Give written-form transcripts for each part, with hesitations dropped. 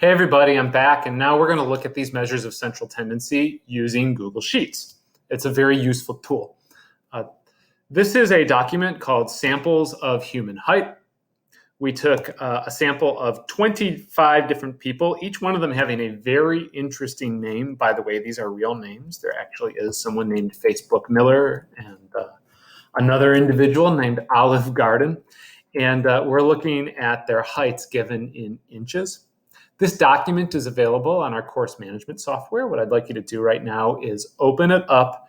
Hey everybody, I'm back, and now we're going to look at these measures of central tendency using Google Sheets. It's a very useful tool. This is a document called Samples of Human Height. We took a sample of 25 different people, each one of them having a very interesting name. By the way, these are real names. There actually is someone named Facebook Miller and another individual named Olive Garden. And we're looking at their heights given in inches. This document is available on our course management software. What I'd like you to do right now is open it up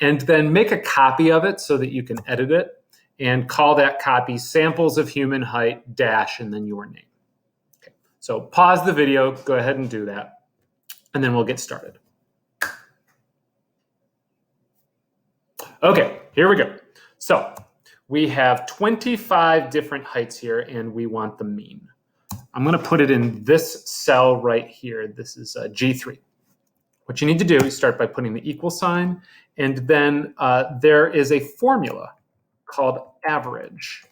and then make a copy of it so that you can edit it and call that copy Samples of Human Height dash and then your name. Okay. So pause the video, go ahead and do that, and then we'll get started. Okay, here we go. So we have 25 different heights here and we want the mean. I'm going to put it in this cell right here. This is G3. What you need to do is start by putting the equal sign, and then there is a formula called average.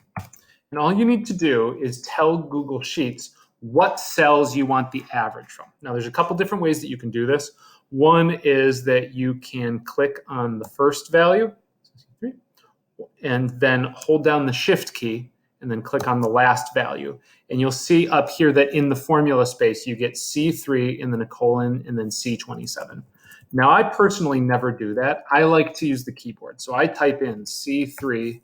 And all you need to do is tell Google Sheets what cells you want the average from. Now, there's a couple different ways that you can do this. One is that you can click on the first value, and then hold down the Shift key, and then click on the last value. And you'll see up here that in the formula space, you get C3 and then a colon and then C27. Now, I personally never do that. I like to use the keyboard. So I type in C3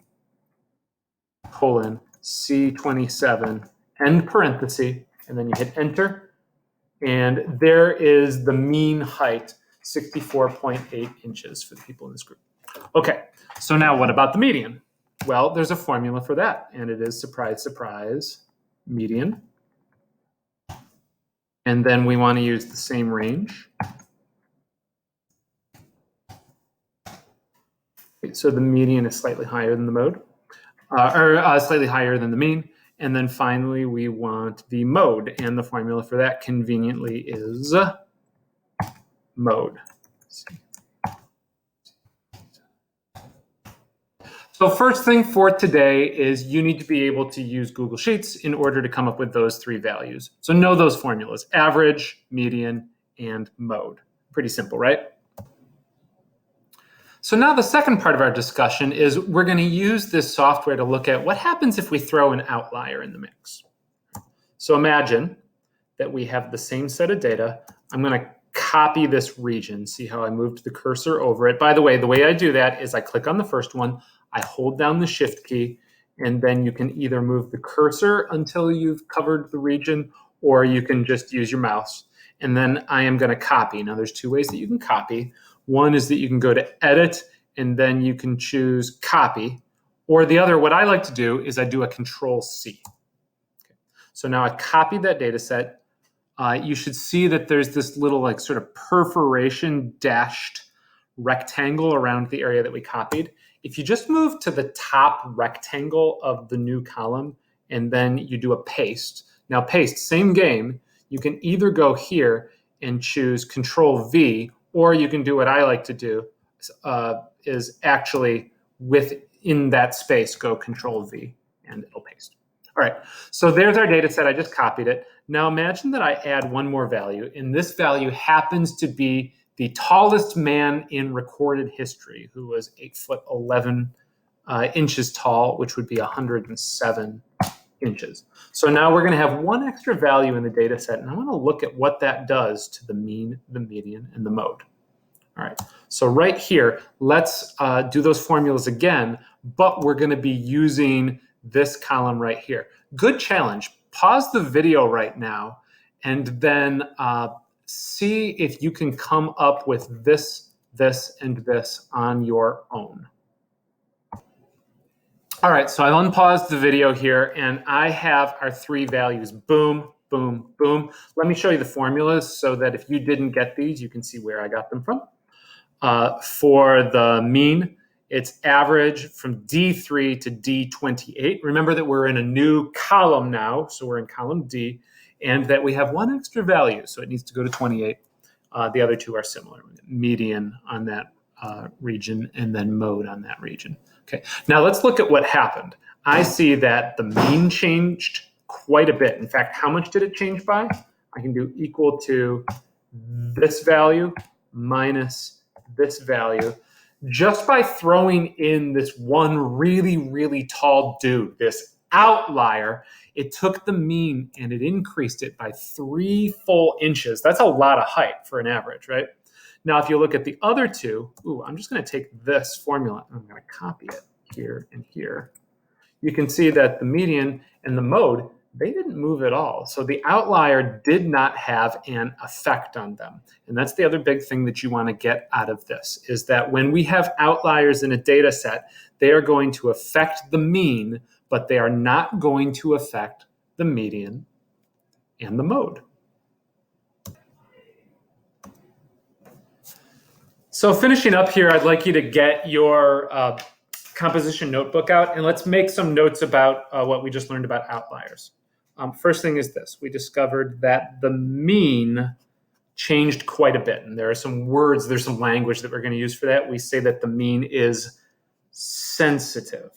colon C27 end parenthesis, and then you hit enter. And there is the mean height, 64.8 inches for the people in this group. Okay, so now what about the median? Well, there's a formula for that, and it is, surprise, surprise, median. And then we want to use the same range. So the median is slightly higher than the mode, slightly higher than the mean. And then finally, we want the mode, and the formula for that conveniently is mode. So first thing for today is you need to be able to use Google Sheets in order to come up with those three values. So know those formulas: average, median, and mode. Pretty simple, right? So now the second part of our discussion is we're going to use this software to look at what happens if we throw an outlier in the mix. So imagine that we have the same set of data. I'm going to copy this region. See how I moved the cursor over it? By the way I do that is I click on the first one, I hold down the Shift key, and then you can either move the cursor until you've covered the region, or you can just use your mouse. And then I am going to copy. Now, there's two ways that you can copy. One is that you can go to Edit, and then you can choose Copy. Or the other, what I like to do is I do a Control-C. Okay. So now I copied that data set. You should see that there's this little like sort of perforation dashed rectangle around the area that we copied. If you just move to the top rectangle of the new column and then you do a paste. Now paste, same game. You can either go here and choose Control V, or you can do what I like to do is actually within that space, go Control V and it'll paste. All right, so there's our data set. I just copied it. Now imagine that I add one more value, and this value happens to be the tallest man in recorded history, who was 8'11" inches tall, which would be 107 inches. So now we're going to have one extra value in the data set, and I want to look at what that does to the mean, the median, and the mode. All right, so right here, let's do those formulas again, but we're going to be using this column right here. Good challenge. Pause the video right now, and then see if you can come up with this, and this on your own. All right, so I've unpaused the video here, and I have our three values. Boom, boom, boom. Let me show you the formulas so that if you didn't get these, you can see where I got them from. For the mean, it's average from D3 to D28. Remember that we're in a new column now, so we're in column D, and that we have one extra value, so it needs to go to 28. The other two are similar. Median on that region, and then mode on that region. Okay, now let's look at what happened. I see that the mean changed quite a bit. In fact, how much did it change by? I can do equal to this value minus this value, just by throwing in this one really, really tall dude, this outlier. It took the mean and it increased it by 3 full inches. That's a lot of height for an average, right? Now, if you look at the other two, I'm just going to take this formula and I'm going to copy it here and here. You can see that the median and the mode, they didn't move at all. So the outlier did not have an effect on them. And that's the other big thing that you want to get out of this, is that when we have outliers in a data set, they are going to affect the mean, but they are not going to affect the median and the mode. So finishing up here, I'd like you to get your composition notebook out, and let's make some notes about what we just learned about outliers. First thing is this. We discovered that the mean changed quite a bit, and there are some words, there's some language that we're going to use for that. We say that the mean is sensitive.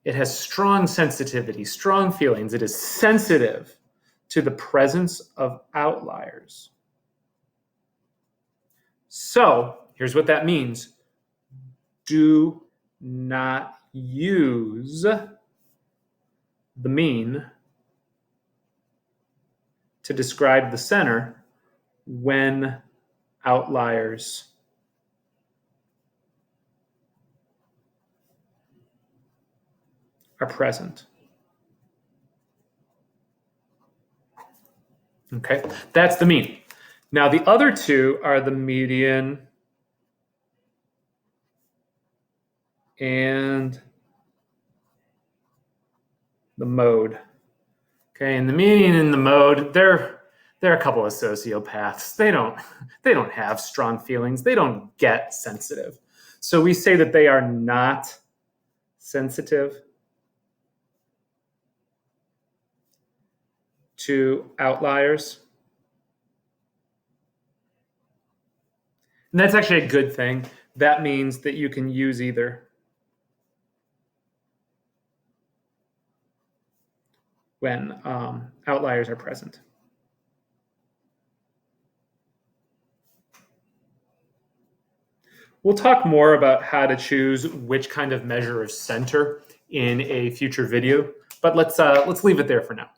It has strong sensitivity, strong feelings. It is sensitive to the presence of outliers. So here's what that means. Do not use the mean to describe the center when outliers are present. Okay, that's the mean. Now the other two are the median and the mode. Okay, and the median and the mode, they're a couple of sociopaths. They don't have strong feelings. They don't get sensitive. So we say that they are not sensitive to outliers. And that's actually a good thing. That means that you can use either when outliers are present. We'll talk more about how to choose which kind of measure of center in a future video, but let's leave it there for now.